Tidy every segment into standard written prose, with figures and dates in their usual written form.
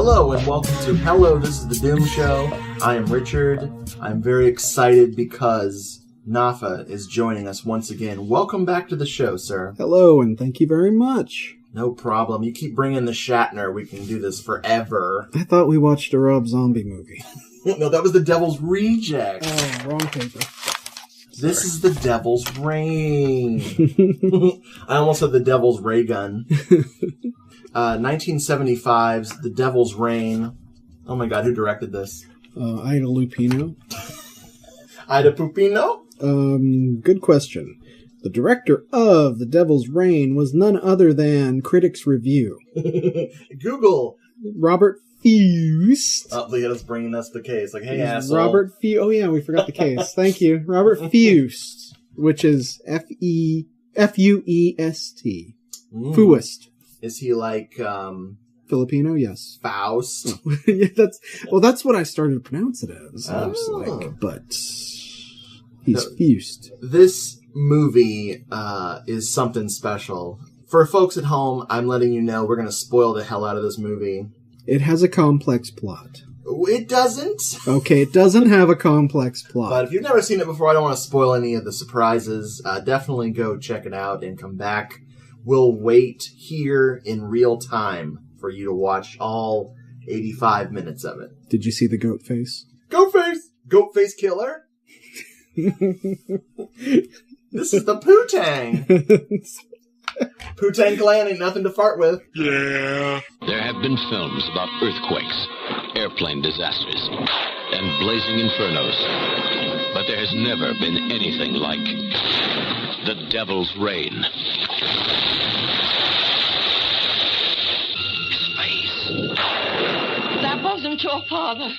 Hello and welcome to Hello, This is the Doom Show. I am Richard. I'm very excited because Nafa is joining us once again. Welcome back to the show, sir. Hello, and thank you very much. No problem. You keep bringing the Shatner. We can do this forever. I thought we watched a Rob Zombie movie. No, that was The Devil's Reject. Oh, wrong paper. This is The Devil's Rain. I almost said The Devil's Ray Gun. 1975's The Devil's Rain. Oh my god, who directed this? Ida Lupino. Ida Pupino? Good question. The director of The Devil's Rain was none other than Critics Review. Google. Robert Fust. Oh, look at us bringing us the case. Like, hey, asshole. Robert Fust. Oh yeah, we forgot the case. Thank you. Robert Fust, which is F-U-E-S-T. Fust. Is he like, Filipino? Yes. Faust? Yeah, that's what I started to pronounce it as. I was like, but he's Fust. This movie is something special. For folks at home, I'm letting you know we're going to spoil the hell out of this movie. It has a complex plot. It doesn't. Okay, it doesn't have a complex plot. But if you've never seen it before, I don't want to spoil any of the surprises. Definitely go check it out and come back. We'll wait here in real time for you to watch all 85 minutes of it. Did you see the goat face? Goat face! Goat face killer? This is the Poo-Tang. Poo-Tang clan ain't nothing to fart with. Yeah. There have been films about earthquakes, airplane disasters, and blazing infernos. But there has never been anything like The Devil's Rain. Space. That wasn't your father.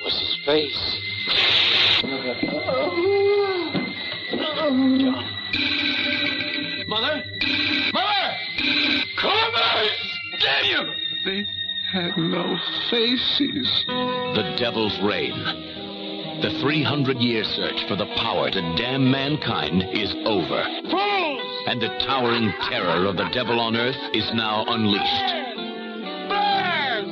What's his face? Mother? Mother! Come back! Damn you! They had no faces. The Devil's Reign. The 300-year search for the power to damn mankind is over. Fools! And the towering terror of the devil on earth is now unleashed. Burn!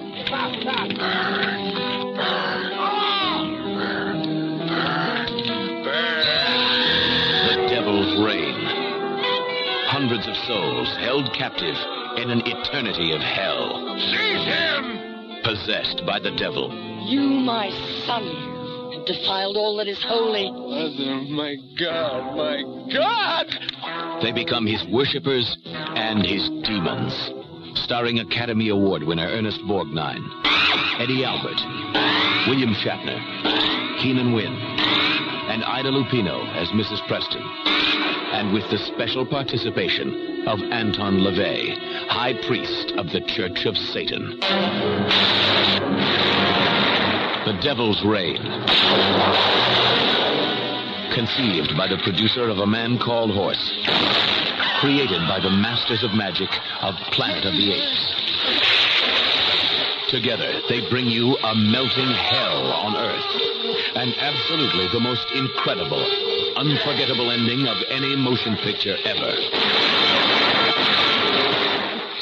The Devil's Reign. Hundreds of souls held captive in an eternity of hell. Seize him! Possessed by the devil. You, my son, have defiled all that is holy. Mother, my God, my God! They become his worshippers and his demons. Starring Academy Award winner Ernest Borgnine, Eddie Albert, William Shatner, Keenan Wynn, and Ida Lupino as Mrs. Preston. And with the special participation of Anton LaVey, High Priest of the Church of Satan. The Devil's Reign. Conceived by the producer of A Man Called Horse. Created by the masters of magic of Planet of the Apes. Together, they bring you a melting hell on Earth. And absolutely the most incredible, unforgettable ending of any motion picture ever.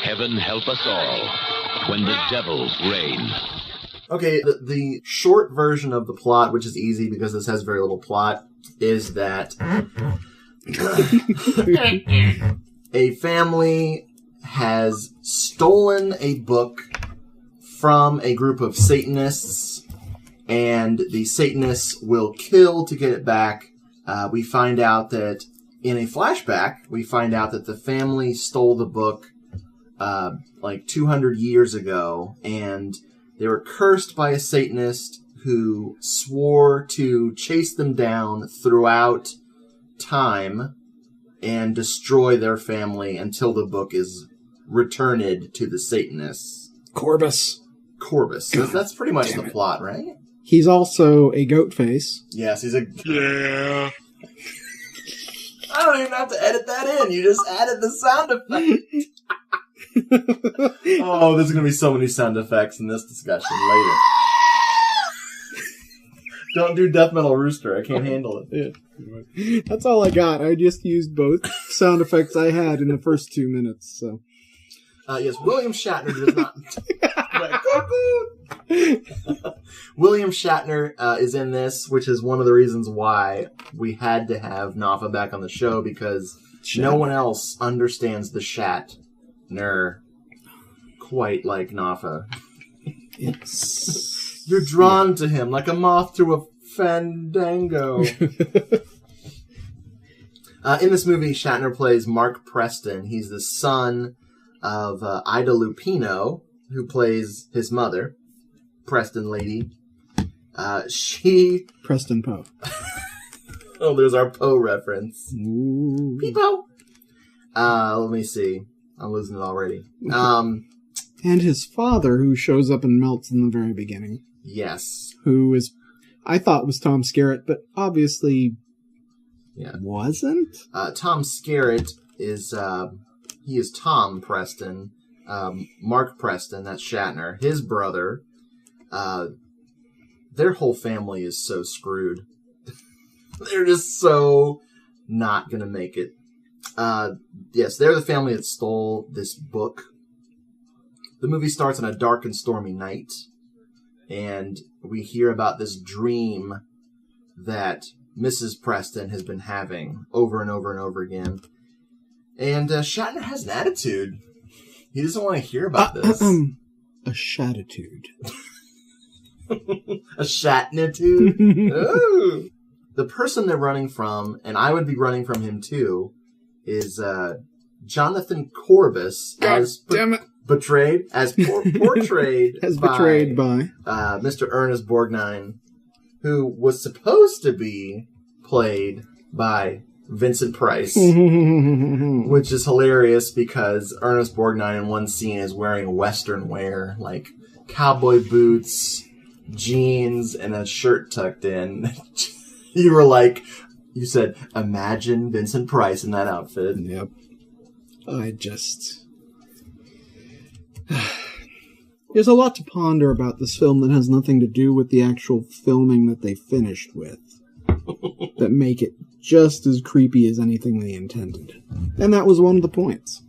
Heaven help us all when the devils reign. Okay, the short version of the plot, which is easy because this has very little plot, is that a family has stolen a book from a group of Satanists, and the Satanists will kill to get it back. We find out that in a flashback, we find out that the family stole the book like 200 years ago, and they were cursed by a Satanist who swore to chase them down throughout time and destroy their family until the book is returned to the Satanists. Corvus. So that's pretty much the plot, right? He's also a goat face. Yes, he's a... Yeah. I don't even have to edit that in. You just added the sound effect. Oh, there's going to be so many sound effects in this discussion later. Don't do Death Metal Rooster. I can't handle it. Yeah. That's all I got. I just used both sound effects I had in the first 2 minutes. So, Yes, William Shatner does not... William Shatner is in this, which is one of the reasons why we had to have Nafa back on the show, because no one else understands the Shatner quite like Nafa. You're drawn to him like a moth to a fandango. In this movie, Shatner plays Mark Preston. He's the son of Ida Lupino, who plays his mother, Preston Lady. Preston Poe. Oh, there's our Poe reference. Ooh. Peepo. Let me see. I'm losing it already. And his father, who shows up and melts in the very beginning. Yes. Who is, I thought was Tom Skerritt, but obviously wasn't. Tom Skerritt is, he is Tom Preston. Mark Preston, that's Shatner. His brother. Their whole family is so screwed. They're just so not gonna make it. Yes, they're the family that stole this book. The movie starts on a dark and stormy night, and we hear about this dream that Mrs. Preston has been having over and over and over again. And Shatner has an attitude. He doesn't want to hear about this. A shatitude. A shatnitude? Oh. The person they're running from, and I would be running from him too, is Jonathan Corbus as portrayed by Mr. Ernest Borgnine, who was supposed to be played by Vincent Price, which is hilarious because Ernest Borgnine in one scene is wearing Western wear, like cowboy boots, jeans, and a shirt tucked in. You were like, you said, imagine Vincent Price in that outfit. Yep. There's a lot to ponder about this film that has nothing to do with the actual filming that they finished with. That make it just as creepy as anything they intended. And that was one of the points.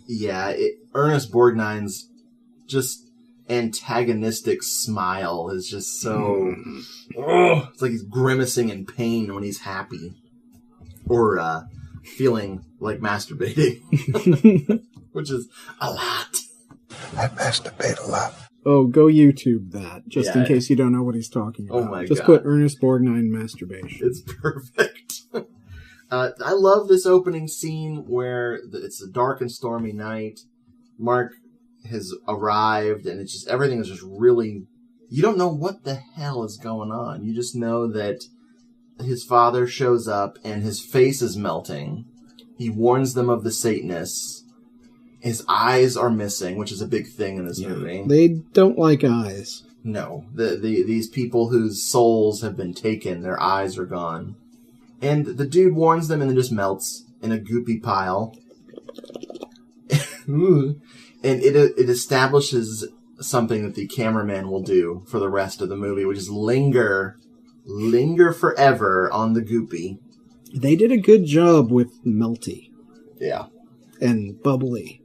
Yeah, Ernest Borgnine's just antagonistic smile is just so... it's like he's grimacing in pain when he's happy. Or feeling like masturbating. Which is a lot. I masturbate a lot. Oh, go YouTube that, just in case you don't know what he's talking about. Oh my just God. put Ernest Borgnine masturbation. It's perfect. I love this opening scene where it's a dark and stormy night. Mark has arrived, and it's just everything is just really... You don't know what the hell is going on. You just know that his father shows up, and his face is melting. He warns them of the Satanists. His eyes are missing, which is a big thing in this movie. They don't like eyes. No. These people whose souls have been taken, their eyes are gone. And the dude warns them and then just melts in a goopy pile. And it establishes something that the cameraman will do for the rest of the movie, which is linger forever on the goopy. They did a good job with melty. Yeah. And bubbly.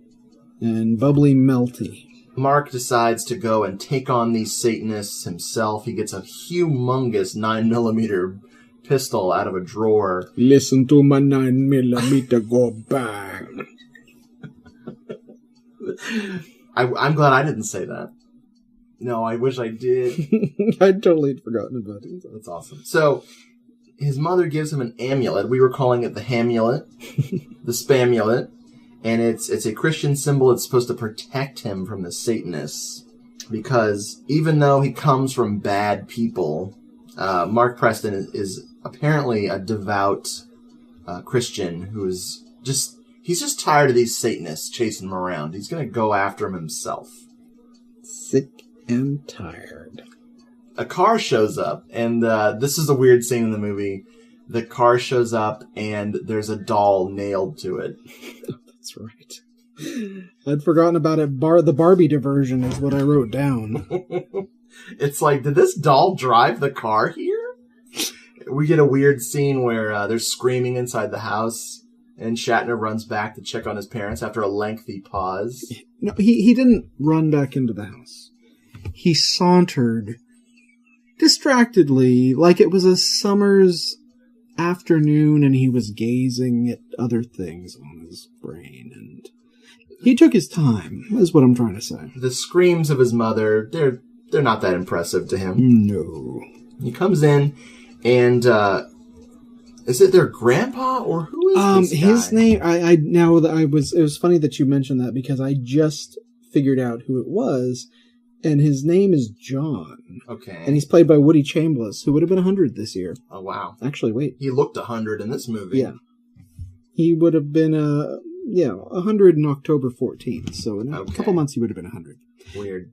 And bubbly melty. Mark decides to go and take on these Satanists himself. He gets a humongous 9mm pistol out of a drawer. Listen to my 9mm go bang. I'm glad I didn't say that. No, I wish I did. I'd totally forgotten about it. That's awesome. So, his mother gives him an amulet. We were calling it the Hamulet, the Spamulet. And it's a Christian symbol. It's supposed to protect him from the Satanists. Because even though he comes from bad people, Mark Preston is apparently a devout Christian who is just... He's just tired of these Satanists chasing him around. He's going to go after him himself. Sick and tired. A car shows up, and this is a weird scene in the movie. The car shows up, and there's a doll nailed to it. That's right. I'd forgotten about it. The Barbie diversion is what I wrote down. It's like, did this doll drive the car here? We get a weird scene where they're screaming inside the house, And Shatner runs back to check on his parents after a lengthy pause. No, he didn't run back into the house. He sauntered distractedly, like it was a summer's afternoon and he was gazing at other things on his brain, and he took his time, is what I'm trying to say. The screams of his mother, they're not that impressive to him. No. He comes in, and is it their grandpa, or who is this guy? His name, it was funny that you mentioned that, because I just figured out who it was, and his name is John. Okay. And he's played by Woody Chambliss, who would have been 100 this year. Oh, wow. Actually, wait. He looked 100 in this movie. Yeah. He would have been, 100 in October 14th. So in a couple months, he would have been 100. Weird.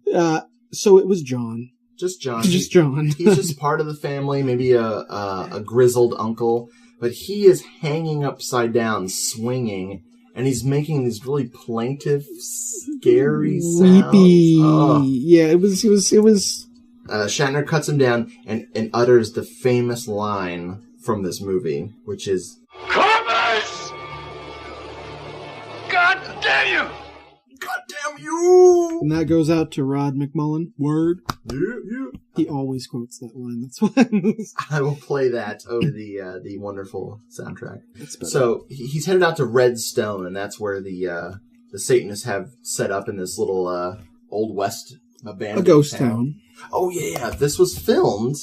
So it was John. Just John. Just John. He's just part of the family, maybe a grizzled uncle. But he is hanging upside down, swinging, and he's making these really plaintive, scary sounds. Weepy. Oh. Yeah, it was. Shatner cuts him down and utters the famous line from this movie, which is, Corvus! God damn you! God damn you! And that goes out to Rod McMullen. Word. Yeah. He always quotes that line. That's why I will play that over the wonderful soundtrack. That's better. So he's headed out to Redstone, and that's where the Satanists have set up in this little Old West abandoned ghost town. Oh yeah, this was filmed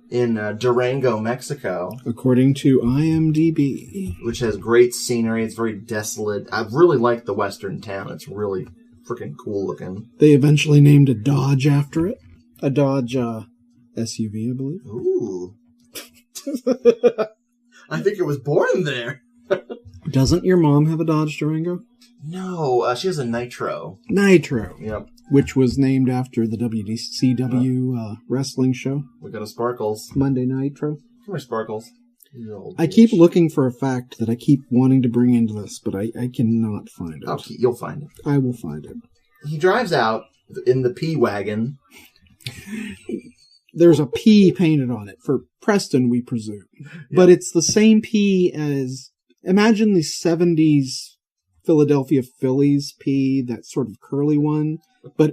in Durango, Mexico. According to IMDb. Which has great scenery. It's very desolate. I really like the western town. It's really freaking cool looking. They eventually named a Dodge after it. A Dodge SUV, I believe. Ooh. I think it was born there. Doesn't your mom have a Dodge Durango? No, she has a Nitro. Nitro. Yep. Which was named after the WCW wrestling show. We got a Sparkles. Monday Nitro. Come here, Sparkles. I keep looking for a fact that I keep wanting to bring into this, but I cannot find it. Okay, you'll find it. I will find it. He drives out in the P-Wagon. There's a P painted on it for Preston, we presume. Yeah. But it's the same P as... Imagine the 70s Philadelphia Phillies P, that sort of curly one.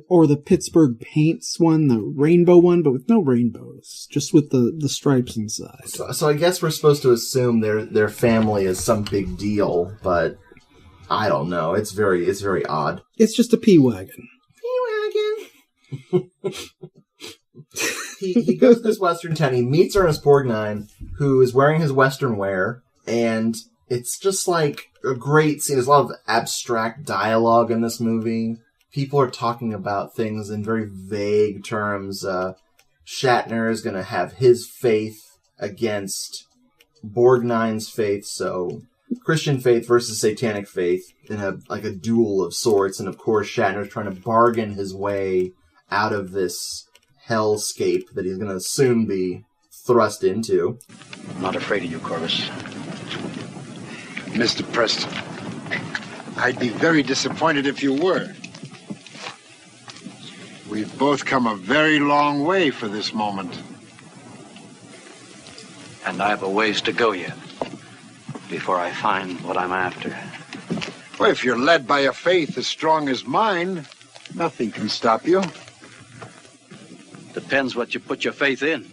Or the Pittsburgh Paints one, the rainbow one, but with no rainbows. Just with the stripes inside. So I guess we're supposed to assume their family is some big deal, but I don't know. It's very odd. It's just a P-Wagon. P-Wagon! He goes to this western town. He meets Ernest Borgnine, who is wearing his western wear, and it's just like a great scene. There's a lot of abstract dialogue in this movie. People are talking about things in very vague terms. Shatner is going to have his faith against Borgnine's faith, so Christian faith versus satanic faith in a duel of sorts. And of course, Shatner's trying to bargain his way out of this hellscape that he's going to soon be thrust into. I'm not afraid of you, Corvus. Mr. Preston, I'd be very disappointed if you were. We've both come a very long way for this moment. And I have a ways to go yet, before I find what I'm after. Well, if you're led by a faith as strong as mine, nothing can stop you. Depends what you put your faith in.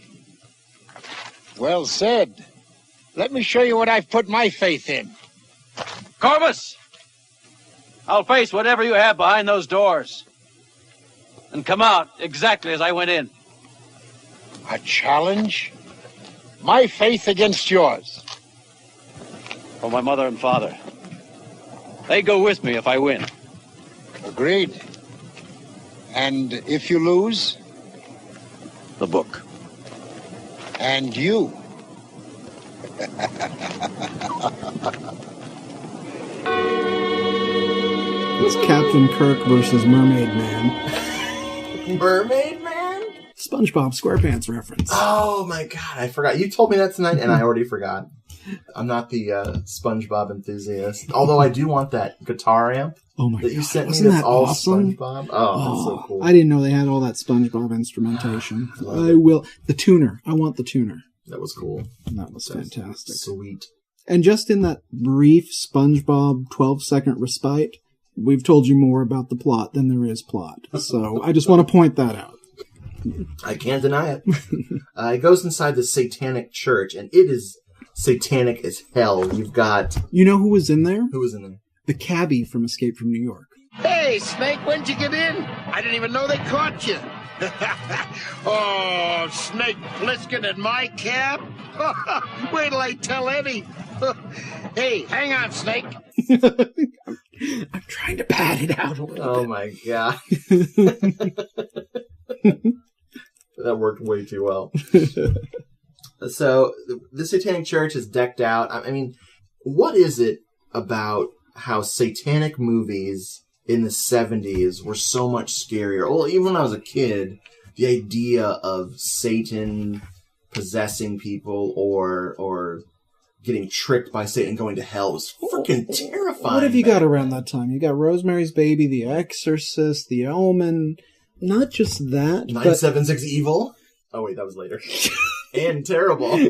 Well said. Let me show you what I've put my faith in. Corvus! I'll face whatever you have behind those doors. And come out exactly as I went in. A challenge? My faith against yours. For my mother and father. They go with me if I win. Agreed. And if you lose? The book. And you. It's Captain Kirk versus Mermaid Man. Mermaid Man? SpongeBob SquarePants reference. Oh my god, I forgot. You told me that tonight and I already forgot. I'm not the SpongeBob enthusiast. Although I do want that guitar amp that you sent me. Wasn't that's that all awesome? SpongeBob. Oh, that's so cool. I didn't know they had all that SpongeBob instrumentation. I will. The tuner. I want the tuner. That was cool. That was fantastic. Sweet. And just in that brief SpongeBob 12-second respite, we've told you more about the plot than there is plot. So I just want to point that out. I can't deny it. It goes inside the satanic church, and it is satanic as hell. You've got... You know who was in there? Who was in there? The cabbie from Escape from New York. Hey, Snake, when'd you get in? I didn't even know they caught you. Oh, Snake Plissken in my cab? Wait till I tell Eddie. Hey, hang on, Snake. I'm trying to pad it out a little bit. Oh my god. That worked way too well. So, the satanic church is decked out. I mean, what is it about how satanic movies in the 70s were so much scarier? Well, even when I was a kid, the idea of Satan possessing people or getting tricked by Satan going to hell was freaking terrifying. What have you got around that time? You got Rosemary's Baby, The Exorcist, The Omen. Not just that, 976 Evil? Oh wait, that was later. And terrible.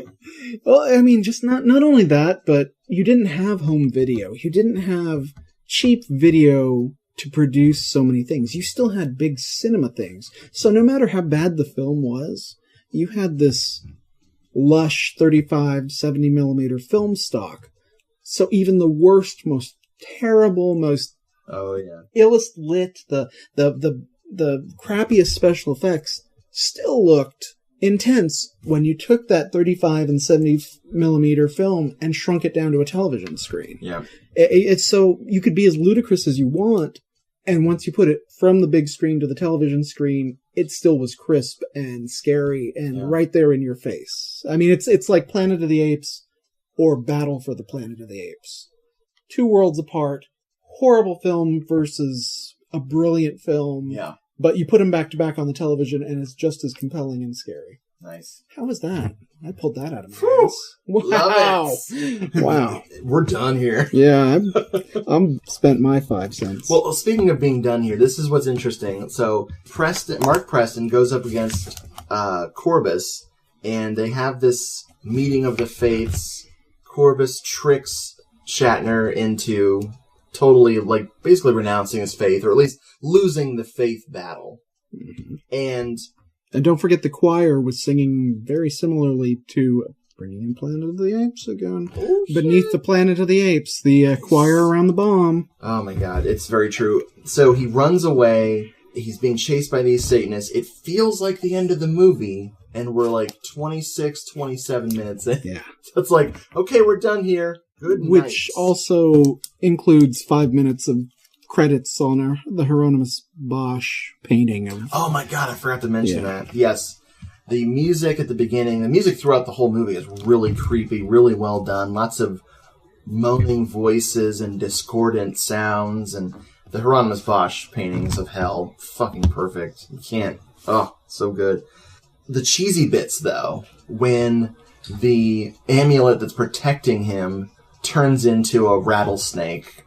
Well, I mean, just not only that, but you didn't have home video. You didn't have cheap video to produce so many things. You still had big cinema things. So no matter how bad the film was, you had this lush 35, 70 millimeter film stock. So even the worst, most terrible, most illest lit, the crappiest special effects still looked intense when you took that 35 and 70 millimeter film and shrunk it down to a television screen. Yeah. It's so you could be as ludicrous as you want, and once you put it from the big screen to the television screen, it still was crisp and scary and right there in your face. I mean, it's like Planet of the Apes or Battle for the Planet of the Apes. Two worlds apart, horrible film versus a brilliant film. Yeah. But you put them back to back on the television, and it's just as compelling and scary. Nice. How was that? I pulled that out of my ass. Wow! Love it. Wow. We're done here. Yeah, I'm spent my 5 cents. Well, speaking of being done here, this is what's interesting. So Mark Preston goes up against Corbus, and they have this meeting of the faiths. Corbus tricks Shatner into totally, like, basically renouncing his faith, or at least losing the faith battle. Mm-hmm. And don't forget the choir was singing very similarly to bringing in Planet of the Apes again. Oh, Beneath the Planet of the Apes, the choir around the bomb. Oh my god, it's very true. So he runs away. He's being chased by these Satanists. It feels like the end of the movie, and we're like 26, 27 minutes in. Yeah. So it's like, okay, we're done here. Good night. Which also includes 5 minutes of credits on the Hieronymus Bosch painting of... Oh my god, I forgot to mention that. Yes. The music at the beginning, the music throughout the whole movie is really creepy, really well done. Lots of moaning voices and discordant sounds, and the Hieronymus Bosch paintings of hell, fucking perfect. You can't... Oh, so good. The cheesy bits, though, when the amulet that's protecting him turns into a rattlesnake,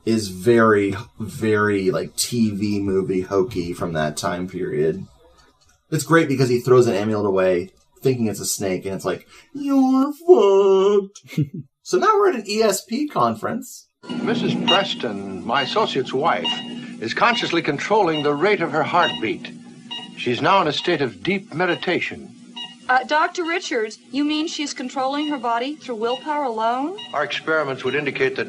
is very, very, like, TV movie hokey from that time period. It's great because he throws an amulet away, thinking it's a snake, and it's like, you're fucked. So now we're at an ESP conference. Mrs. Preston, my associate's wife, is consciously controlling the rate of her heartbeat. She's now in a state of deep meditation. Dr. Richards, you mean she's controlling her body through willpower alone? Our experiments would indicate that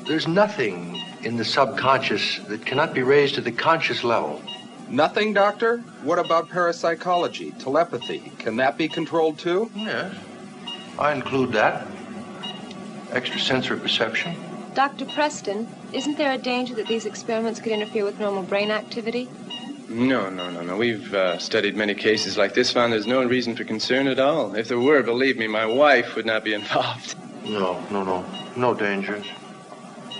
there's nothing in the subconscious that cannot be raised to the conscious level. Nothing, Doctor? What about parapsychology, telepathy? Can that be controlled too? Yes, I include that. Extrasensory perception. Dr. Preston, isn't there a danger that these experiments could interfere with normal brain activity? No. We've studied many cases like this, found there's no reason for concern at all. If there were, believe me, my wife would not be involved. No. No dangers.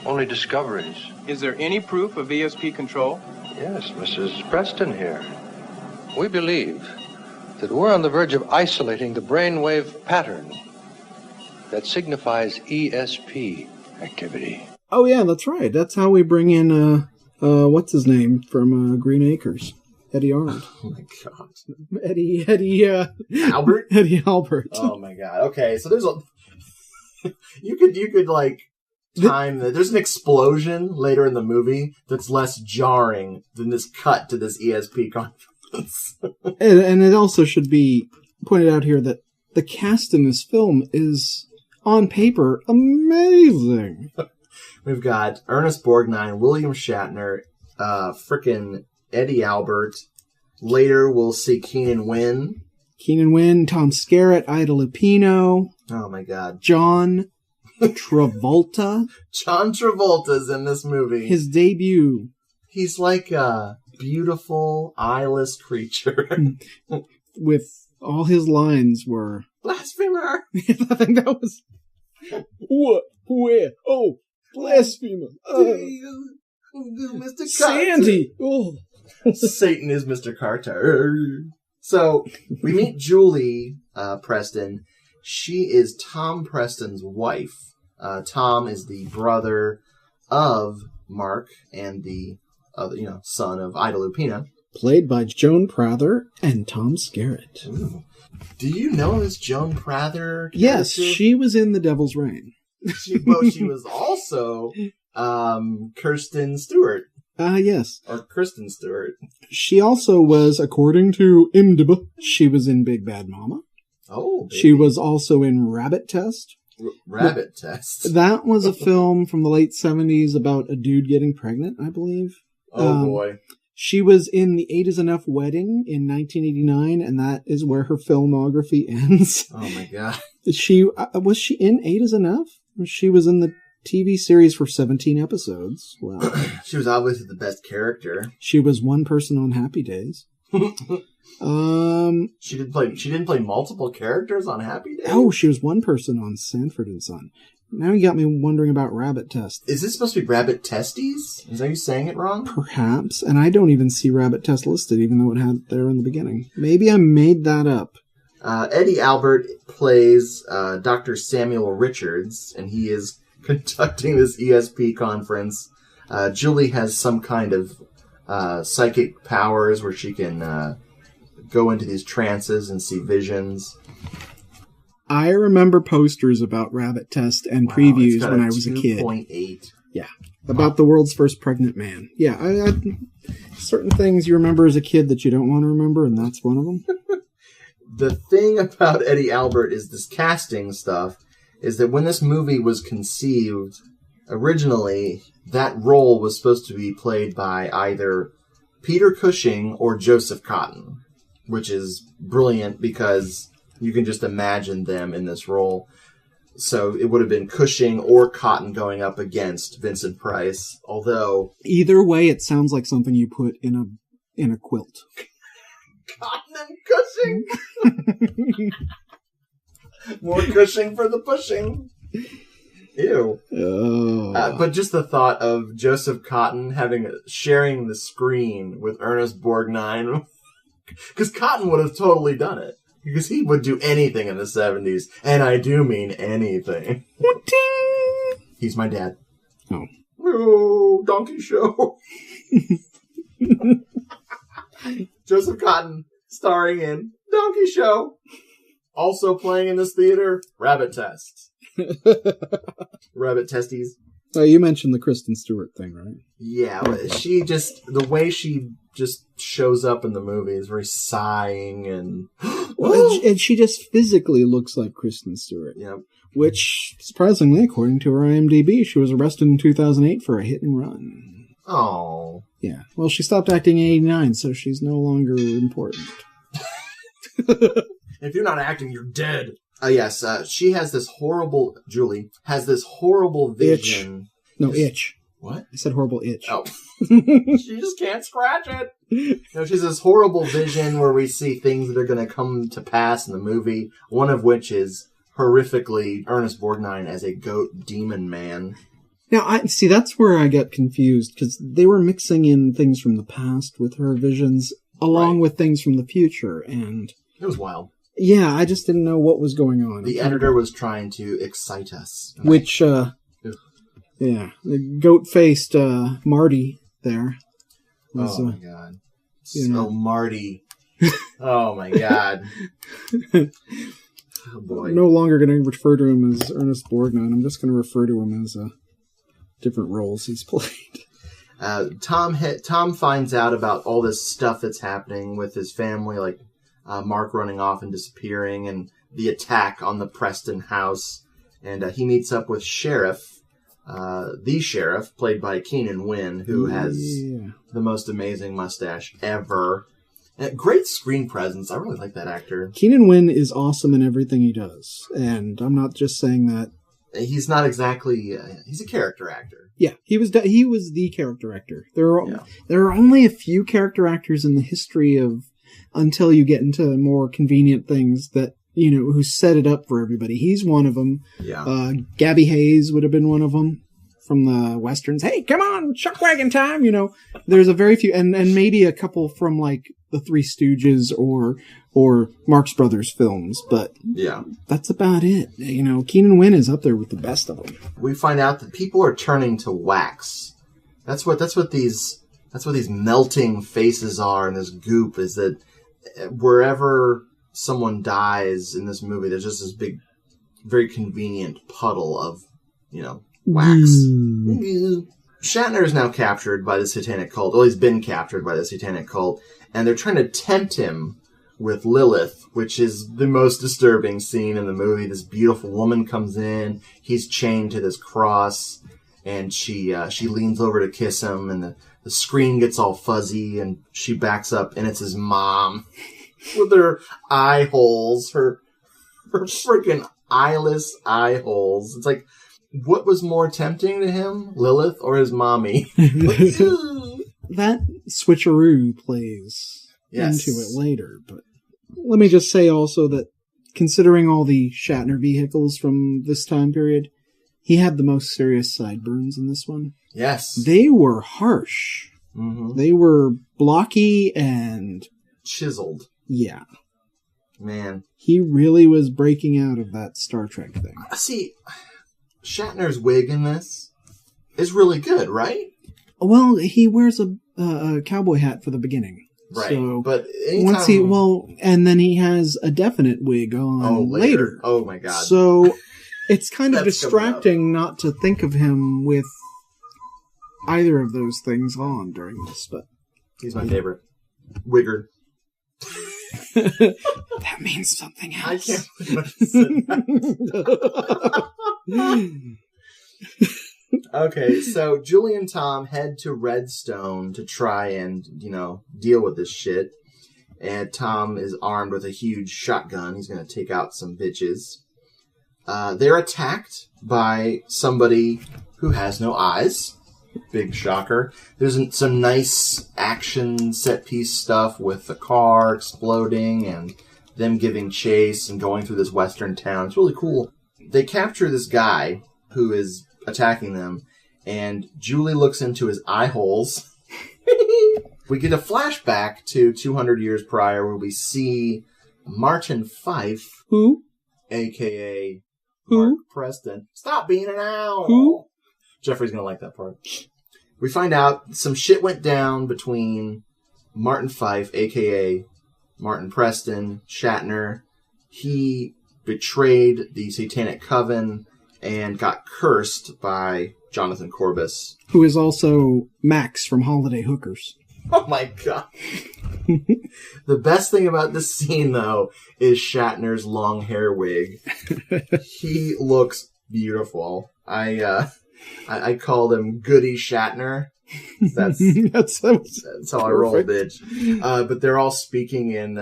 Only discoveries. Is there any proof of ESP control? Yes, Mrs. Preston here. We believe that we're on the verge of isolating the brainwave pattern that signifies ESP activity. Oh yeah, that's right. That's how we bring in what's his name from Green Acres? Eddie Arnold. Oh my god. Eddie Albert? Eddie Albert. Oh my god. Okay, so there's a You could like time that. There's an explosion later in the movie that's less jarring than this cut to this ESP conference. And it also should be pointed out here that the cast in this film is, on paper, amazing. We've got Ernest Borgnine, William Shatner, frickin' Eddie Albert. Later, we'll see Keenan Wynn. Tom Skerritt, Ida Lupino. Oh my god. John Travolta. John Travolta's in this movie. His debut. He's like a beautiful, eyeless creature. With all his lines were... Blasphemer! I think that was... What? Where? Oh, blasphemer. Mr. Carter. Sandy! Oh. Satan is Mr. Carter. So, we meet Julie Preston. She is Tom Preston's wife. Tom is the brother of Mark and the son of Ida Lupino. Played by Joan Prather and Tom Skerritt. Ooh. Do you know this Joan Prather character? Yes, she was in The Devil's Reign. She was also Kirsten Stewart. Yes. Or Kristen Stewart. She also was, according to IMDb, she was in Big Bad Mama. Oh, baby. She was also in Rabbit Test. Rabbit Test. That was a film from the late 70s about a dude getting pregnant, I believe. Oh, boy. She was in The 8 Is Enough Wedding in 1989, and that is where her filmography ends. Oh, my God. Was she in 8 Is Enough? She was in the TV series for 17 episodes. Wow. She was obviously the best character. She was one person on Happy Days. She didn't play multiple characters on Happy Days? Oh, she was one person on Sanford and Son. Now you got me wondering about Rabbit Test. Is this supposed to be Rabbit Testes? Is that you saying it wrong? Perhaps, and I don't even see Rabbit Test listed, even though it had it there in the beginning. Maybe I made that up. Eddie Albert plays Dr. Samuel Richards, and he is conducting this ESP conference. Julie has some kind of psychic powers where she can go into these trances and see visions. I remember posters about Rabbit Test and previews when I was a kid. 2.8. Yeah, about the world's first pregnant man. Yeah, I certain things you remember as a kid that you don't want to remember, and that's one of them. The thing about Eddie Albert is this casting stuff, is that when this movie was conceived, originally, that role was supposed to be played by either Peter Cushing or Joseph Cotton, which is brilliant because you can just imagine them in this role. So it would have been Cushing or Cotton going up against Vincent Price, although... Either way, it sounds like something you put in a quilt. Cotton and Cushing! More Cushing for the pushing. Ew. Oh. But just the thought of Joseph Cotton sharing the screen with Ernest Borgnine, because Cotton would have totally done it. Because he would do anything in the 70s. And I do mean anything. He's my dad. Oh. Oh, Donkey Show. Joseph Cotton, starring in Donkey Show. Also playing in this theater, Rabbit Test. Rabbit Testes. Oh, you mentioned the Kristen Stewart thing, right? Yeah, the way she just shows up in the movie is very sighing and... and she just physically looks like Kristen Stewart. Yep. Which, surprisingly, according to her IMDb, she was arrested in 2008 for a hit and run. Oh. Yeah. Well, she stopped acting in 89, so she's no longer important. If you're not acting, you're dead. Yes, she has this horrible... Julie has this horrible vision. Itch. What? I said horrible itch. Oh. She just can't scratch it. No, she's this horrible vision where we see things that are going to come to pass in the movie, one of which is horrifically Ernest Borgnine as a goat demon man. Now, that's where I got confused, because they were mixing in things from the past with her visions, along with things from the future, and... It was wild. Yeah, I just didn't know what was going on. The editor was trying to excite us. Which, yeah, the goat-faced Marty there. Was, oh, my God. So Marty. Oh, my God. Oh, boy. I'm no longer going to refer to him as Ernest Borgnine. I'm just going to refer to him as different roles he's played. Tom finds out about all this stuff that's happening with his family, like Mark running off and disappearing, and the attack on the Preston house. And he meets up with the sheriff, played by Keenan Wynn, who has the most amazing mustache ever. Great screen presence. I really like that actor. Keenan Wynn is awesome in everything he does, and I'm not just saying that. He's not exactly. He's a character actor. Yeah, he was the character actor. There are only a few character actors in the history of, until you get into more convenient things that, who set it up for everybody. He's one of them. Yeah. Gabby Hayes would have been one of them from the Westerns. Hey, come on, chuckwagon time! There's a very few, and maybe a couple from like the Three Stooges or Marx Brothers films, but yeah, that's about it. Keenan Wynn is up there with the best of them. We find out that people are turning to wax. That's what these melting faces are, and this goop is that wherever someone dies in this movie, there's just this big, very convenient puddle of, wax. Shatner is now captured by the satanic cult. Well, he's been captured by the satanic cult, and they're trying to tempt him with Lilith, which is the most disturbing scene in the movie. This beautiful woman comes in, he's chained to this cross, and she leans over to kiss him, and the screen gets all fuzzy, and she backs up, and it's his mom with her eye holes, her freaking eyeless eye holes. It's like, what was more tempting to him, Lilith or his mommy? That switcheroo plays into it later, but let me just say also that considering all the Shatner vehicles from this time period, he had the most serious sideburns in this one. Yes. They were harsh. Mm-hmm. They were blocky and chiseled. Yeah. Man. He really was breaking out of that Star Trek thing. See, Shatner's wig in this is really good, right? Well, he wears a cowboy hat for the beginning. Right. So but and then he has a definite wig on later. Oh my god. So it's kind of distracting not to think of him with either of those things on during this, but he's my favorite. Wigger. That means something else. I can't believe that. Okay, so Julie and Tom head to Redstone to try and, deal with this shit. And Tom is armed with a huge shotgun. He's going to take out some bitches. They're attacked by somebody who has no eyes. Big shocker. There's some nice action set-piece stuff with the car exploding and them giving chase and going through this western town. It's really cool. They capture this guy who is attacking them, and Julie looks into his eye holes. We get a flashback to 200 years prior where we see Martin Fife. Who? A.K.A. Who? Mark Preston. Stop being an owl! Who? Jeffrey's going to like that part. We find out some shit went down between Martin Fife, a.k.a. Martin Preston, Shatner. He betrayed the Satanic Coven and got cursed by Jonathan Corbis. Who is also Max from Holiday Hookers. Oh my god. The best thing about this scene, though, is Shatner's long hair wig. He looks beautiful. I called him Goody Shatner. That's how I roll, bitch. But they're all speaking in,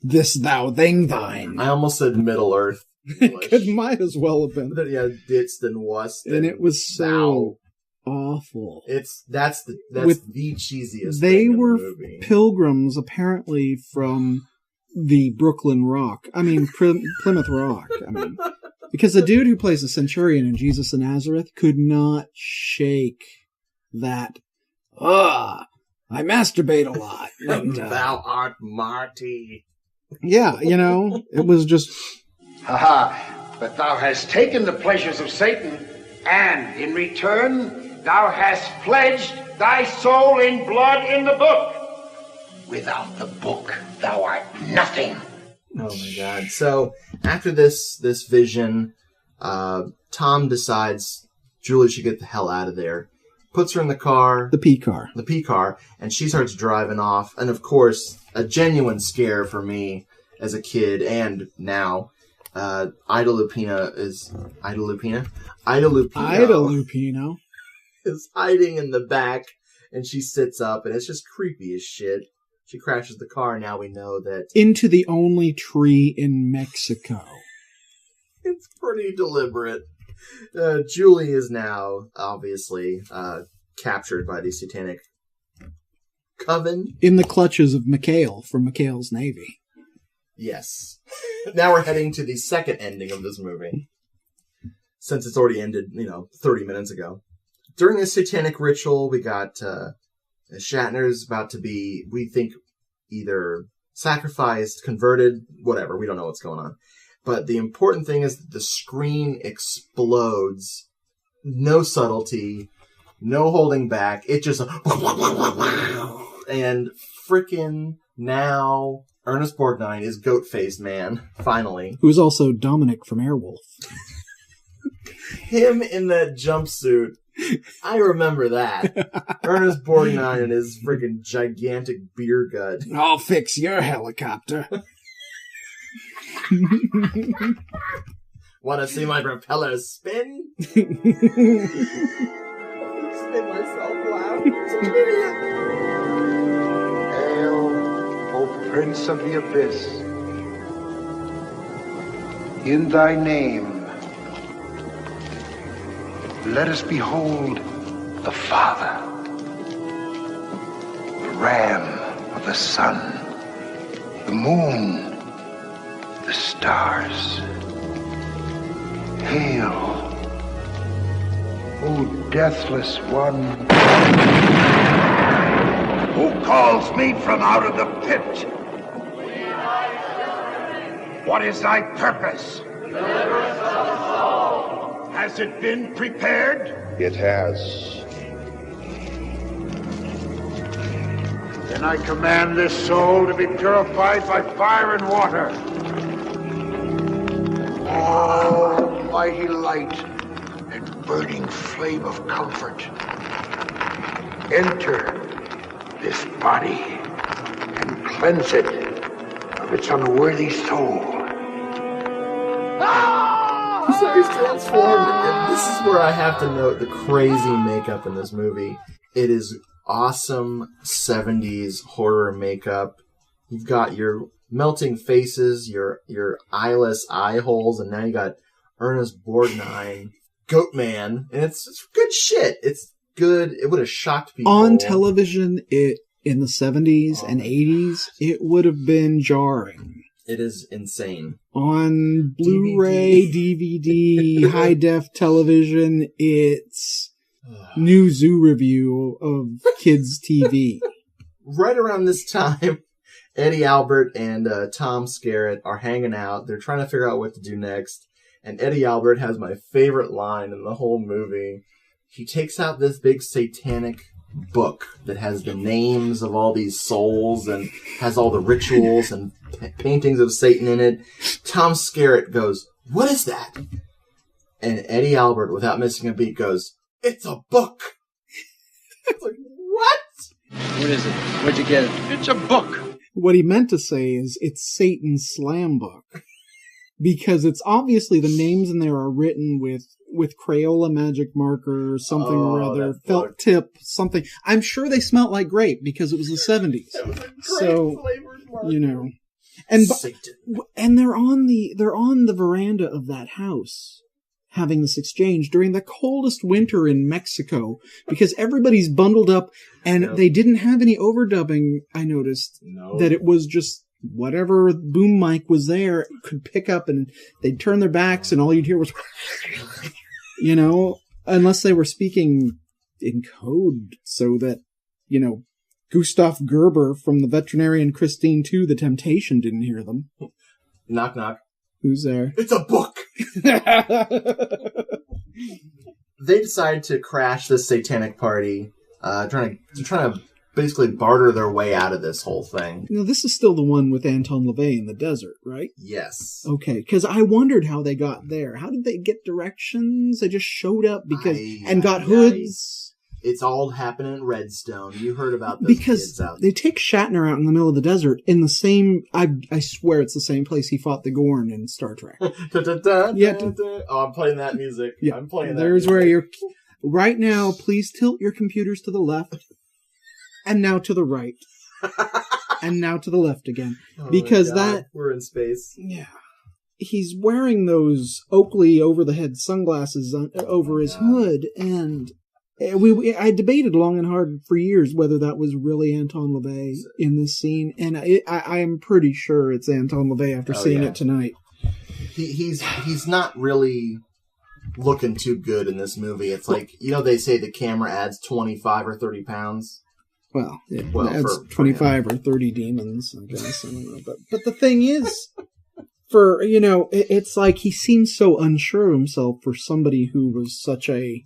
this thou thing thine. I almost said Middle Earth. It might as well have been. Yeah, ditched and wust. And it was so awful. That's the cheesiest they thing were in the movie. Pilgrims, apparently, from the Brooklyn Rock. I mean, Plymouth Rock. I mean, because the dude who plays the Centurion in Jesus of Nazareth could not shake that. I masturbate a lot. And, thou art Marty. Yeah, it was just... But thou hast taken the pleasures of Satan, and in return thou hast pledged thy soul in blood in the book. Without the book, thou art nothing. Oh my god. So, after this vision, Tom decides Julie should get the hell out of there. Puts her in the car. The P car. The P car. And she starts driving off. And of course, a genuine scare for me as a kid and now. Ida Lupino is hiding in the back, and she sits up, and it's just creepy as shit. She crashes the car, and now we know that... Into the only tree in Mexico. It's pretty deliberate. Julie is now, obviously, captured by the satanic coven. In the clutches of Mikhail from Mikhail's Navy. Yes. Now we're heading to the second ending of this movie. Since it's already ended, 30 minutes ago. During this satanic ritual, we got Shatner's about to be, we think, either sacrificed, converted, whatever. We don't know what's going on. But the important thing is that the screen explodes. No subtlety. No holding back. It just... And frickin' now... Ernest Borgnine is Goat-Faced Man, finally. Who is also Dominic from Airwolf. Him in that jumpsuit. I remember that. Ernest Borgnine and his freaking gigantic beer gut. I'll fix your helicopter. Want to see my propellers spin? Spin myself loud. Such an idiot. O Prince of the Abyss, in thy name, let us behold the Father, the Ram of the sun, the moon, the stars. Hail, O deathless one, who calls me from out of the pit. What is thy purpose? Deliverance of the soul. Has it been prepared? It has. Then I command this soul to be purified by fire and water. Almighty light and burning flame of comfort, enter this body and cleanse it of its unworthy soul. So he's transformed, and this is where I have to note the crazy makeup in this movie. It is awesome 70s horror makeup. You've got your melting faces, your eyeless eye holes, and now you got Ernest Borgnine, Goatman, and it's good shit. It's good. It would have shocked people. On television, in the 70s and 80s, it would have been jarring. It is insane. On Blu-ray, DVD, high-def television, it's new zoo review of kids' TV. Right around this time, Eddie Albert and Tom Skerritt are hanging out. They're trying to figure out what to do next. And Eddie Albert has my favorite line in the whole movie. He takes out this big satanic book that has the names of all these souls and has all the rituals and paintings of Satan in it. Tom Skerritt goes, "What is that?" And Eddie Albert, without missing a beat, goes, "It's a book." It's like, what? What is it? Where'd you get it? It's a book. What he meant to say is, it's Satan's slam book. Because it's obviously the names in there are written with Crayola magic marker, something or other, felt tip, something. I'm sure they smelt like grape because it was the 70s. It was a great flavored marker. You know. And they're on the veranda of that house having this exchange during the coldest winter in Mexico because everybody's bundled up and they didn't have any overdubbing, I noticed. No. That it was just whatever boom mic was there could pick up and they'd turn their backs and all you'd hear was, you know, unless they were speaking in code so that, you know, Gustav Gerber from The Veterinarian Christine 2, The Temptation didn't hear them. Knock, knock. Who's there? It's a book! They decide to crash this satanic party, trying to basically barter their way out of this whole thing. Now, this is still the one with Anton LaVey in the desert, right? Yes. Okay, because I wondered how they got there. How did they get directions? They just showed up and got hoods. It's all happening in Redstone. You heard about those kids out there. They take Shatner out in the middle of the desert in the same... I swear it's the same place he fought the Gorn in Star Trek. Oh, I'm playing that music. Yeah, I'm playing that There's music. where you're... Right now, please tilt your computers to the left. And now to the right. And now to the left again. Because we're in space. Yeah. He's wearing those Oakley over-the-head sunglasses over his hood, and I debated long and hard for years whether that was really Anton LaVey in this scene, and I am pretty sure it's Anton LaVey after seeing it tonight. He's not really looking too good in this movie. It's like, they say the camera adds 25 or 30 pounds. Well, that's 25 or 30 demons, I guess. I don't know. But the thing is, it's like he seems so unsure of himself for somebody who was such a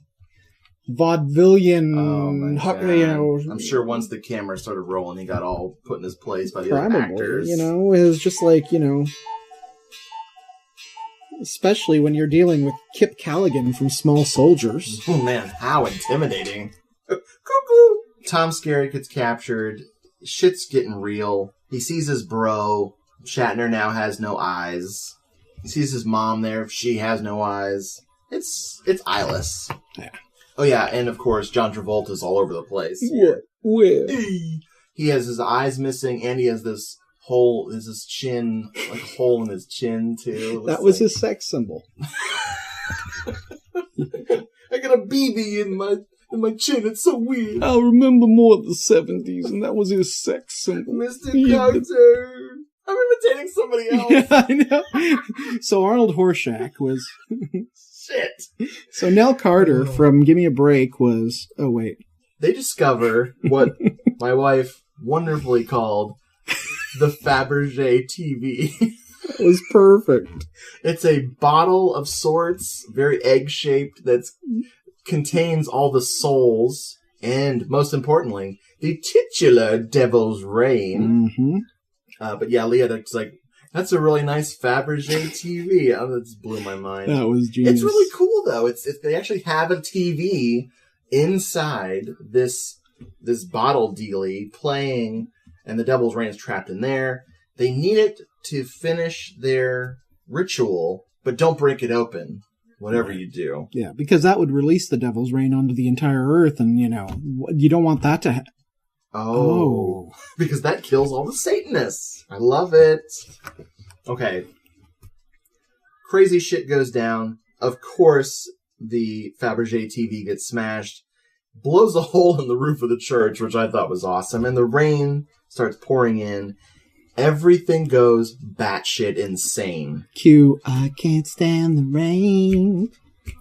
vaudevillian. Oh my God. I'm sure once the camera started rolling, he got all put in his place by the other actors. It was just like, especially when you're dealing with Kip Callaghan from Small Soldiers. Oh man, how intimidating. Cuckoo! Tom Skerritt gets captured. Shit's getting real. He sees his bro. Shatner now has no eyes. He sees his mom there. She has no eyes. It's eyeless. Yeah. Oh yeah, and of course, John Travolta's all over the place. What? Where? He has his eyes missing, and he has this hole, his chin, like a hole in his chin, too. That was his sex symbol. I got a BB in my chin. It's so weird. I'll remember more of the 70s, and that was his sex symbol. Mr. Carter. I'm imitating somebody else. Yeah, I know. So Arnold Horshack was... Shit. So Nell Carter from Gimme a Break was... Oh, wait. They discover what my wife wonderfully called the Fabergé TV. That was perfect. It's a bottle of sorts, very egg-shaped, that contains all the souls, and most importantly, the titular Devil's Reign. Mm-hmm. But yeah, Leah's like, that's a really nice Fabergé TV. That just blew my mind. That was genius. It's really cool, though. They actually have a TV inside this bottle dealie playing, and the Devil's Reign is trapped in there. They need it to finish their ritual, but don't break it open, whatever you do. Yeah, because that would release the Devil's Reign onto the entire Earth, and, you don't want that to Oh, because that kills all the Satanists. I love it. Okay. Crazy shit goes down. Of course, the Fabergé TV gets smashed, blows a hole in the roof of the church, which I thought was awesome, and the rain starts pouring in. Everything goes batshit insane. Cue, I can't stand the rain.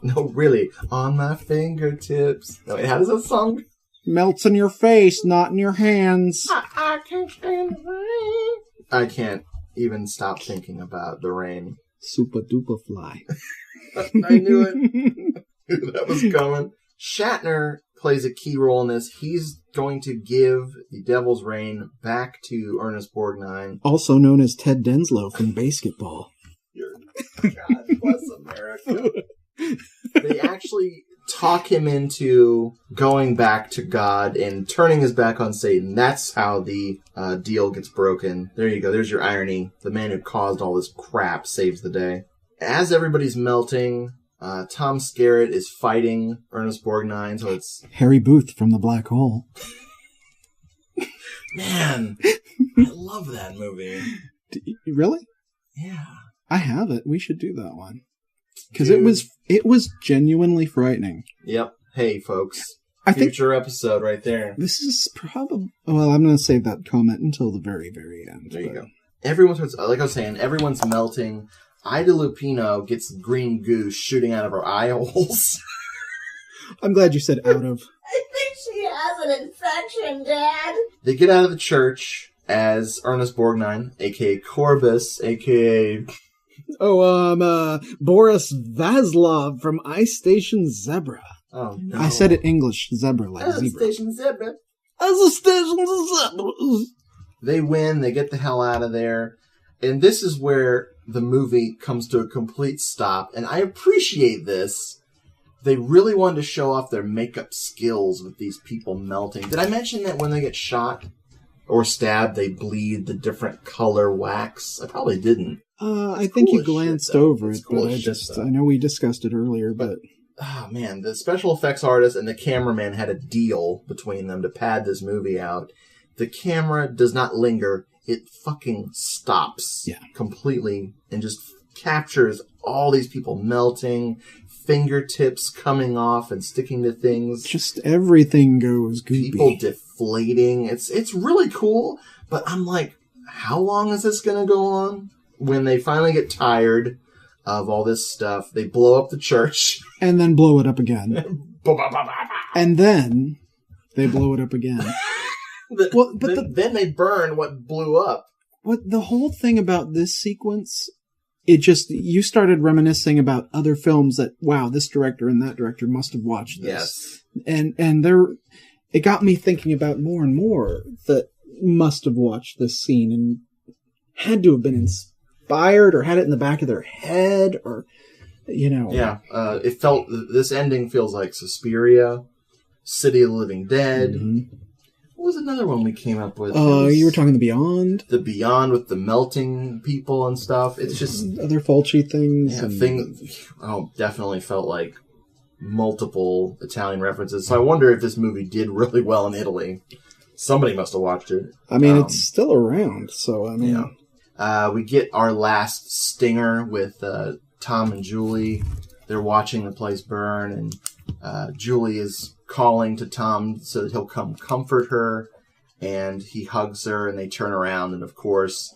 No, really. On my fingertips. No, wait, how does that song? Melts in your face, not in your hands. I can't stand the rain. I can't even stop thinking about the rain. Super duper fly. I knew it. Knew that was coming. Shatner plays a key role in this. He's going to give the Devil's Reign back to Ernest Borgnine. Also known as Ted Denslow from Basketball. God bless America. They actually talk him into going back to God and turning his back on Satan. That's how the deal gets broken. There you go. There's your irony. The man who caused all this crap saves the day. As everybody's melting, Tom Skerritt is fighting Ernest Borgnine, so it's... Harry Booth from The Black Hole. Man, I love that movie. Really? Yeah. I have it. We should do that one. Because it was genuinely frightening. Yep. Hey, folks. Future episode right there. This is probably... Well, I'm going to save that comment until the very, very end. There you go. Everyone's, like I was saying, everyone's melting. Ida Lupino gets green goo shooting out of her eye holes. I'm glad you said out of. I think she has an infection, Dad. They get out of the church as Ernest Borgnine, a.k.a. Corbus, a.k.a... Boris Vaslov from Ice Station Zebra. Oh, no. I said it English, zebra, like zebra. Station Zebra. They win, they get the hell out of there. And this is where the movie comes to a complete stop. And I appreciate this. They really wanted to show off their makeup skills with these people melting. Did I mention that when they get shot or stabbed, they bleed the different color wax? I probably didn't. I think you glanced over it, but I know we discussed it earlier, but... Oh, man, the special effects artist and the cameraman had a deal between them to pad this movie out. The camera does not linger. It fucking stops completely and just captures all these people melting, fingertips coming off and sticking to things. Just everything goes goopy. People deflating. It's really cool, but I'm like, how long is this going to go on? When they finally get tired of all this stuff, they blow up the church. And then blow it up again. And then they blow it up again. Then they burn what blew up. What the whole thing about this sequence, you started reminiscing about other films that, wow, this director and that director must have watched this. Yes. And it got me thinking about more and more that must have watched this scene and had to have been inspired or had it in the back of their head or, Yeah, this ending feels like Suspiria, City of the Living Dead. Mm-hmm. What was another one we came up with? You were talking The Beyond? The Beyond with the melting people and stuff. It's just... Other Fulci things. Yeah, definitely felt like multiple Italian references. So I wonder if this movie did really well in Italy. Somebody must have watched it. I mean, it's still around, so I mean... Yeah. We get our last stinger with Tom and Julie. They're watching the place burn, and Julie is calling to Tom so that he'll come comfort her, and he hugs her, and they turn around, and of course,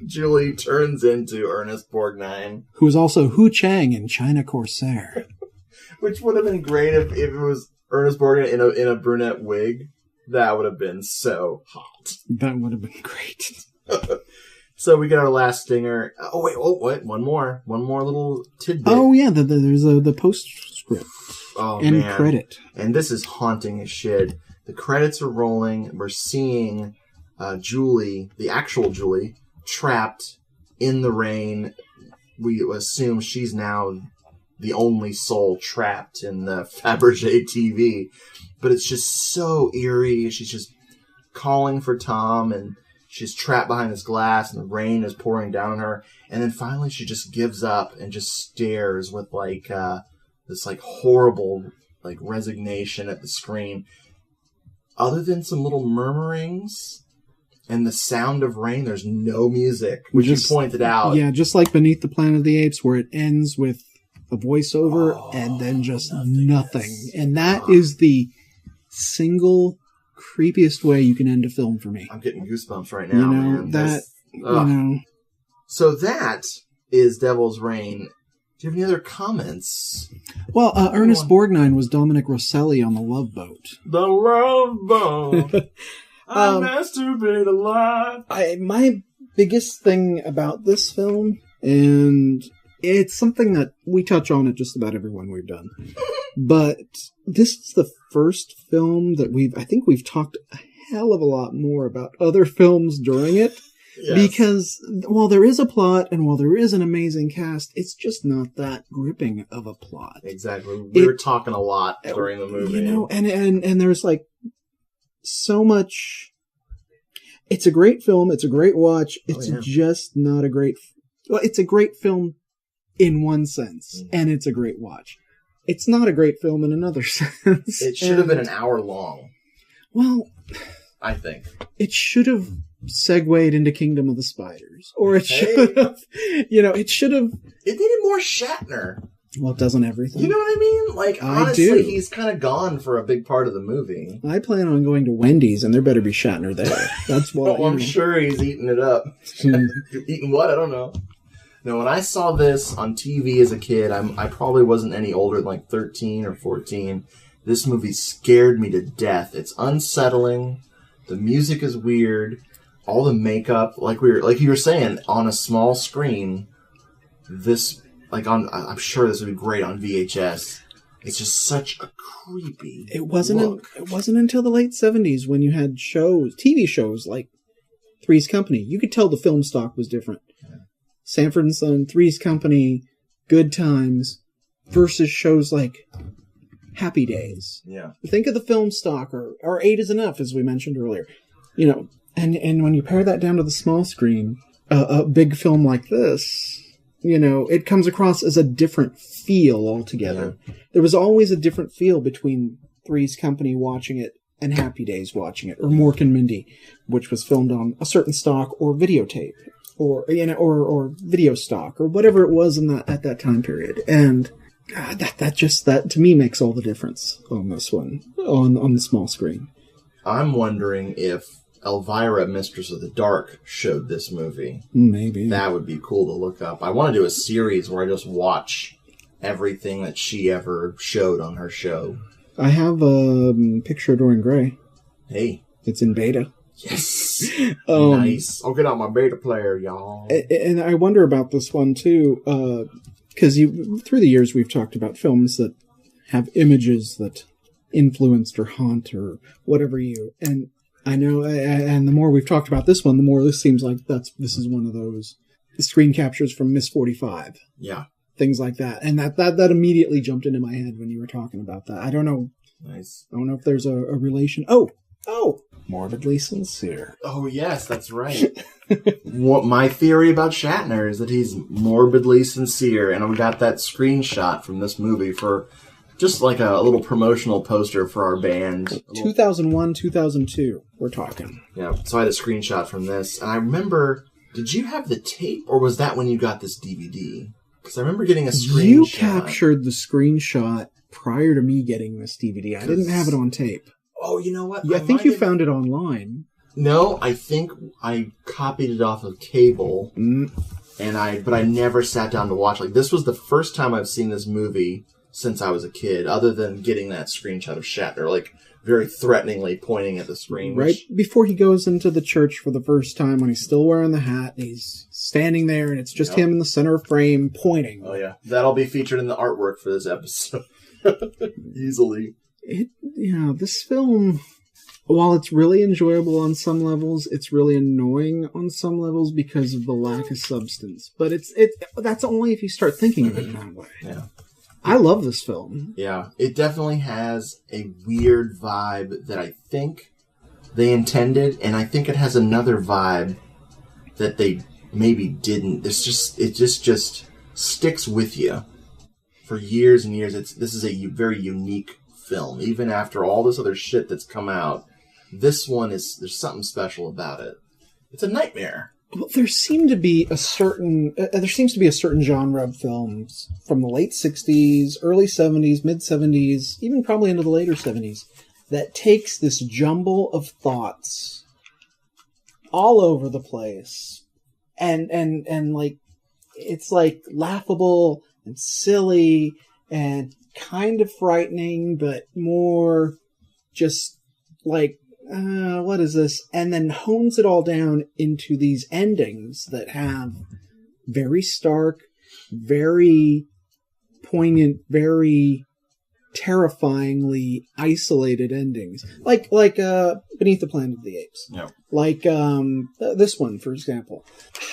Julie turns into Ernest Borgnine. Who is also Hu Chang in China Corsair. Which would have been great if it was Ernest Borgnine in a brunette wig. That would have been so hot. That would have been great. So we get our last stinger. Oh, wait, one more little tidbit. Oh, yeah, there's the postscript. Oh, and man. Credit. And this is haunting as shit. The credits are rolling. We're seeing Julie, the actual Julie, trapped in the rain. We assume she's now the only soul trapped in the Fabergé TV. But it's just so eerie. She's just calling for Tom, and she's trapped behind this glass, and the rain is pouring down on her. And then finally she just gives up and just stares with this horrible resignation at the screen. Other than some little murmurings and the sound of rain, there's no music, which you pointed out. Yeah, just like Beneath the Planet of the Apes, where it ends with a voiceover and then just nothing. And that is the single creepiest way you can end a film for me. I'm getting goosebumps right now, man. So that is Devil's Reign. Do you have any other comments? Well, Ernest Borgnine was Dominic Rosselli on The Love Boat. The Love Boat. I masturbate a lot. My biggest thing about this film, and it's something that we touch on at just about every one we've done, but this is the first film that I think we've talked a hell of a lot more about other films during it. Yes. Because while there is a plot and while there is an amazing cast, it's just not that gripping of a plot. Exactly. We were talking a lot during the movie. And there's so much. It's a great film. It's a great watch. It's just not a great. Well, it's a great film in one sense, and it's a great watch. It's not a great film in another sense. It should have been an hour long. Well, I think it should have segued into Kingdom of the Spiders, or it should have. It should have. It needed more Shatner. Well, it doesn't everything. You know what I mean? Honestly, he's kind of gone for a big part of the movie. I plan on going to Wendy's, and there better be Shatner there. That's what. I'm sure he's eating it up. Eating what? I don't know. No, when I saw this on TV as a kid, I probably wasn't any older than 13 or 14. This movie scared me to death. It's unsettling. The music is weird. All the makeup, like you were saying, on a small screen. This, I'm sure this would be great on VHS. It's just such a creepy It wasn't look. it wasn't until the late 70s when you had TV shows like Three's Company. You could tell the film stock was different. Sanford and Son, Three's Company, Good Times, versus shows like Happy Days. Yeah. Think of the film stock, or 8 is Enough, as we mentioned earlier. You know, and when you pare that down to the small screen, a big film like this, you know, it comes across as a different feel altogether. Yeah. There was always a different feel between Three's Company watching it and Happy Days watching it, or Mork and Mindy, which was filmed on a certain stock or videotape, or or video stock, or whatever it was at that time period. And God, that to me makes all the difference on this one, on the small screen. I'm wondering if Elvira, Mistress of the Dark, showed this movie. Maybe. That would be cool to look up. I want to do a series where I just watch everything that she ever showed on her show. I have a picture of Dorian Gray. Hey. It's in beta. Yes. Nice. I'll get out my beta player, y'all. And I wonder about this one, too, because through the years we've talked about films that have images that influenced or haunt or whatever you... And I know, and the more we've talked about this one, the more this seems like this is one of those screen captures from Miss 45. Yeah. Things like that. And that immediately jumped into my head when you were talking about that. I don't know. Nice. I don't know if there's a relation. Oh! Morbidly Sincere. Oh, yes, that's right. What my theory about Shatner is that he's morbidly sincere, and we got that screenshot from this movie for just like a little promotional poster for our band. 2001, 2002, we're talking. Yeah, so I had a screenshot from this, and I remember, did you have the tape, or was that when you got this DVD? Because I remember getting a screenshot. You captured the screenshot prior to me getting this DVD. I didn't have it on tape. Oh, you know what? Yeah, I think you found it online. No, I think I copied it off of cable, but I never sat down to watch. Like, this was the first time I've seen this movie since I was a kid, other than getting that screenshot of Shatner, like, very threateningly pointing at the screen. Right before he goes into the church for the first time, when he's still wearing the hat, and he's standing there, and it's just him in the center frame pointing. Oh, yeah. That'll be featured in the artwork for this episode. Easily. This film, while it's really enjoyable on some levels, it's really annoying on some levels because of the lack of substance. But that's only if you start thinking of it that way. Yeah. I love this film. Yeah, it definitely has a weird vibe that I think they intended, and I think it has another vibe that they maybe didn't. It just sticks with you for years and years. This is a very unique film. Even after all this other shit that's come out, this one there's something special about it. It's a nightmare. Well, there seems to be a certain genre of films from the late 60s, early 70s, mid 70s, even probably into the later 70s, that takes this jumble of thoughts all over the place and like it's like laughable and silly and kind of frightening, but more just like, what is this? And then hones it all down into these endings that have very stark, very poignant, very terrifyingly isolated endings. Like Beneath the Planet of the Apes. Yeah. Like this one, for example.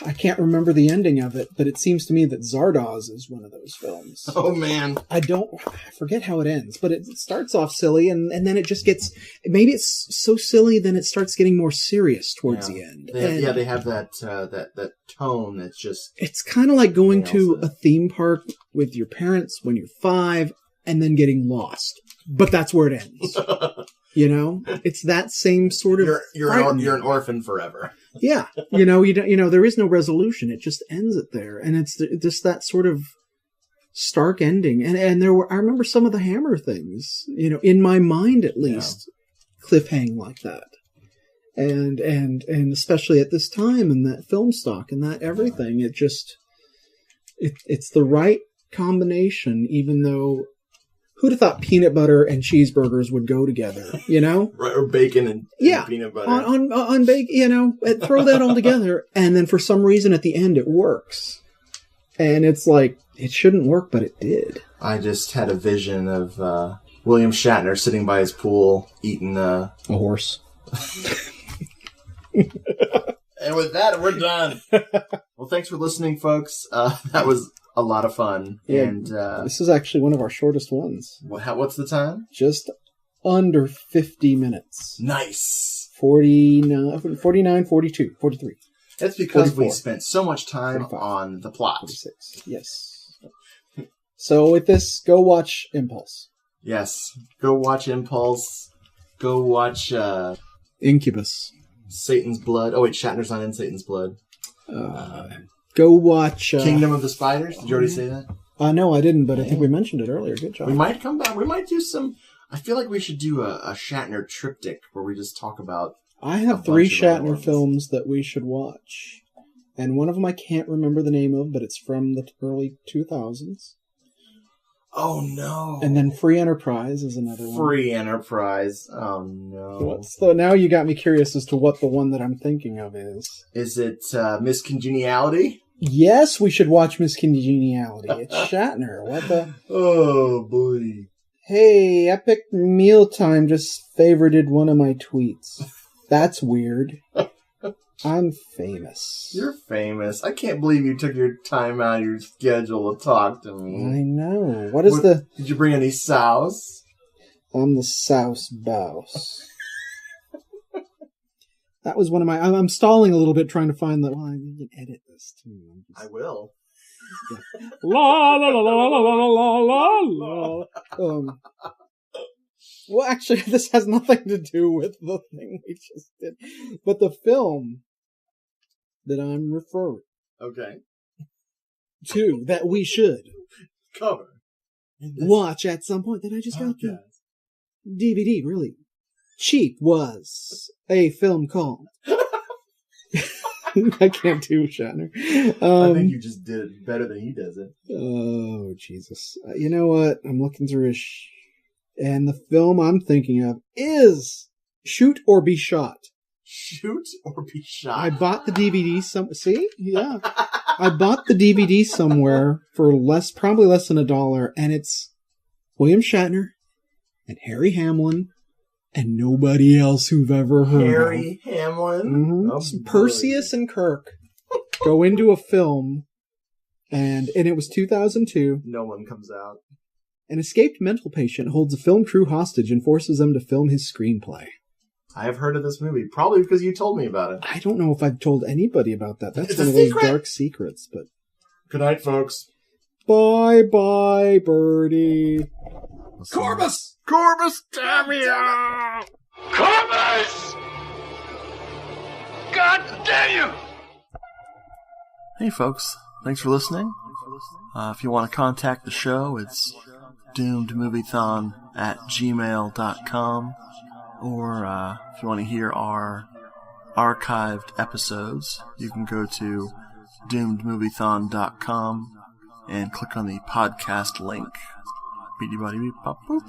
I can't remember the ending of it, but it seems to me that Zardoz is one of those films. Oh, man. I forget how it ends, but it starts off silly, and then it just gets... Maybe it's so silly, then it starts getting more serious towards the end. They have that tone that's just... It's kind of like going to a theme park with your parents when you're 5, and then getting lost. But that's where it ends. You know? It's that same sort of... You're an orphan forever. Yeah. You know, there is no resolution. It just ends it there. And it's just that sort of stark ending. And I remember some of the Hammer things, you know, in my mind at least, cliffhang like that. And especially at this time and that film stock and that everything, it's the right combination, even though who'd have thought peanut butter and cheeseburgers would go together, you know? Right, or bacon and peanut butter. On bacon, you know, throw that all together, and then for some reason at the end it works. And it's like, it shouldn't work, but it did. I just had a vision of William Shatner sitting by his pool eating a horse. And with that, we're done. Well, thanks for listening, folks. That was a lot of fun. Yeah, and this is actually one of our shortest ones. What's the time? Just under 50 minutes. Nice. 49, 42, 43. That's because 44. we spent so much time 45. on the plot. 46. Yes. So with this, go watch Impulse. Yes. Go watch Impulse. Go watch Incubus. Satan's Blood. Oh wait, Shatner's not in Satan's Blood. Go watch Kingdom of the Spiders. Did you already say that? No, I didn't, but I think we mentioned it earlier. Good job. We might come back. We might do some. I feel like we should do a Shatner triptych where we just talk about. I have 3 Shatner films that we should watch, and one of them I can't remember the name of, but it's from the early 2000s. Oh no! And then Free Enterprise is another one. Free Enterprise. Oh no! So now you got me curious as to what the one that I'm thinking of is. Is it Miss Congeniality? Yes, we should watch Miss Congeniality. It's Shatner. What the? Oh boy! Hey, Epic Mealtime just favorited one of my tweets. That's weird. I'm famous. You're famous. I can't believe you took your time out of your schedule to talk to me. I know. Did you bring any sauce? I'm the sauce bouse. That was one of my... I'm stalling a little bit trying to find the... Well, I need to edit this too. I will. Yeah. La la la la la la la la la. Well, actually, this has nothing to do with the thing we just did. But the film that I'm referring to, that we should cover, watch at some point, that I just got the DVD really cheap, was a film called... I can't do Shatner. I think you just did it better than he does it. Oh, Jesus. You know what? I'm looking through his... And the film I'm thinking of is Shoot or Be Shot. Shoot or Be Shot. I bought the DVD See? Yeah. I bought the DVD somewhere for probably less than $1, and it's William Shatner and Harry Hamlin and nobody else who've ever heard Harry Hamlin? Mm-hmm. Oh, Perseus and Kirk go into a film, and it was 2002. No one comes out. An escaped mental patient holds a film crew hostage and forces them to film his screenplay. I have heard of this movie, probably because you told me about it. I don't know if I've told anybody about that. That's one of those dark secrets, but... Good night, folks. Bye-bye, birdie. Corbus! Corbus, damn you! Corbus! God damn you! Hey, folks. Thanks for listening. If you want to contact the show, it's doomedmoviethon@gmail.com. Or if you want to hear our archived episodes, you can go to doomedmoviethon.com and click on the podcast link. Beady body beep pop boop.